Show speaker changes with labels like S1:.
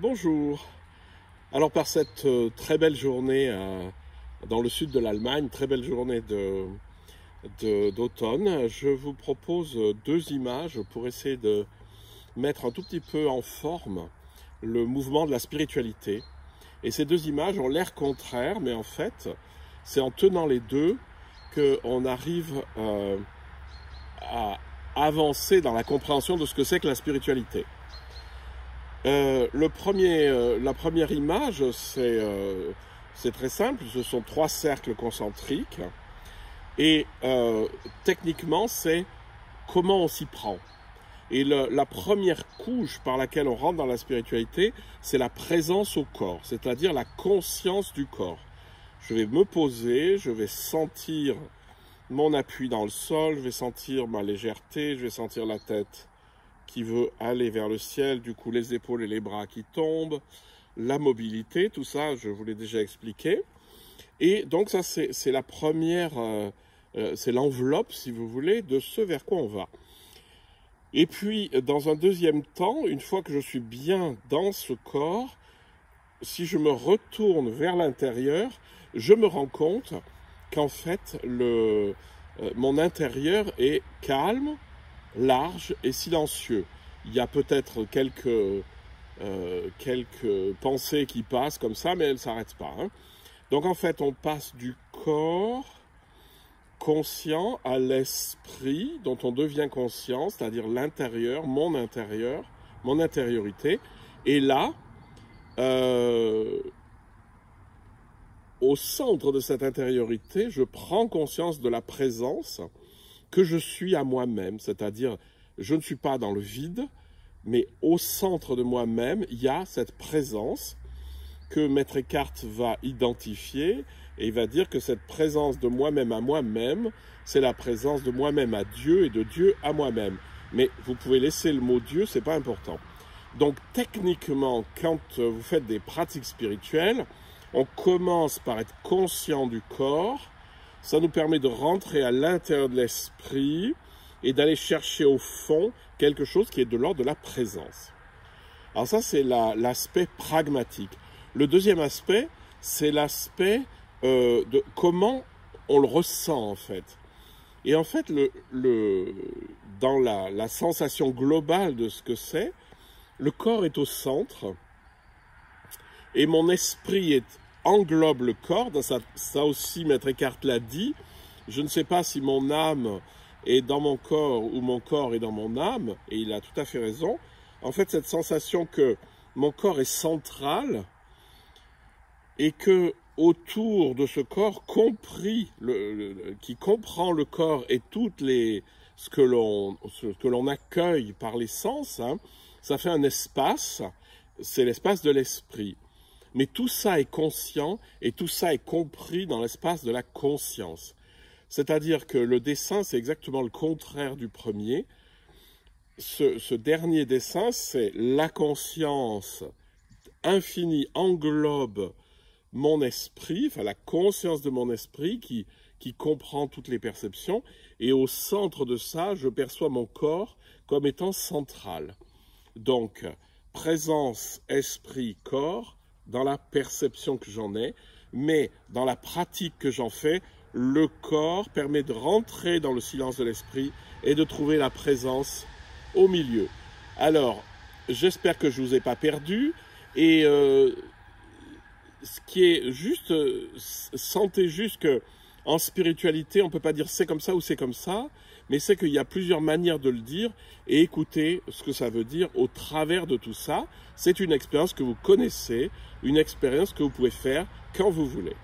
S1: Bonjour. Alors par cette très belle journée dans le sud de l'Allemagne, très belle journée d'automne, je vous propose deux images pour essayer de mettre un tout petit peu en forme le mouvement de la spiritualité. Et ces deux images ont l'air contraires, mais en fait, c'est en tenant les deux qu'on arrive à avancer dans la compréhension de ce que c'est que la spiritualité. La première image, c'est très simple, ce sont trois cercles concentriques et techniquement c'est comment on s'y prend. Et la première couche par laquelle on rentre dans la spiritualité, c'est la présence au corps, c'est-à-dire la conscience du corps. Je vais me poser, je vais sentir mon appui dans le sol, je vais sentir ma légèreté, je vais sentir la tête qui veut aller vers le ciel, du coup les épaules et les bras qui tombent, la mobilité, tout ça je vous l'ai déjà expliqué. Et donc ça c'est la première, c'est l'enveloppe si vous voulez de ce vers quoi on va. Et puis dans un deuxième temps, une fois que je suis bien dans ce corps, si je me retourne vers l'intérieur, je me rends compte qu'en fait mon intérieur est calme, large et silencieux. Il y a peut-être quelques pensées qui passent comme ça, mais elles ne s'arrêtent pas. Donc en fait, on passe du corps conscient à l'esprit dont on devient conscient, c'est-à-dire l'intérieur, mon intériorité. Et là, au centre de cette intériorité, je prends conscience de la présence que je suis à moi-même, c'est-à-dire je ne suis pas dans le vide, mais au centre de moi-même, il y a cette présence que Maître Eckhart va identifier et il va dire que cette présence de moi-même à moi-même, c'est la présence de moi-même à Dieu et de Dieu à moi-même. Mais vous pouvez laisser le mot Dieu, c'est pas important. Donc techniquement, quand vous faites des pratiques spirituelles, on commence par être conscient du corps. Ça nous permet de rentrer à l'intérieur de l'esprit et d'aller chercher au fond quelque chose qui est de l'ordre de la présence. Alors ça, c'est l'aspect pragmatique. Le deuxième aspect, c'est l'aspect de comment on le ressent en fait. Et en fait, dans la sensation globale de ce que c'est, le corps est au centre et mon esprit englobe le corps. Ça aussi, Maître Eckhart l'a dit. Je ne sais pas si mon âme est dans mon corps ou mon corps est dans mon âme, et il a tout à fait raison. En fait, cette sensation que mon corps est central et que autour de ce corps, qui comprend le corps et ce que l'on accueille par les sens, ça fait un espace, c'est l'espace de l'esprit. Mais tout ça est conscient et tout ça est compris dans l'espace de la conscience. C'est-à-dire que le dessin, c'est exactement le contraire du premier. Ce dernier dessin, c'est la conscience infinie englobe mon esprit, enfin la conscience de mon esprit qui comprend toutes les perceptions. Et au centre de ça, je perçois mon corps comme étant central. Donc, présence, esprit, corps, dans la perception que j'en ai, mais dans la pratique que j'en fais, le corps permet de rentrer dans le silence de l'esprit et de trouver la présence au milieu. Alors, j'espère que je ne vous ai pas perdu, et ce qui est juste, sentez juste que en spiritualité, on ne peut pas dire c'est comme ça ou c'est comme ça, mais c'est qu'il y a plusieurs manières de le dire, et écoutez ce que ça veut dire au travers de tout ça. C'est une expérience que vous connaissez, une expérience que vous pouvez faire quand vous voulez.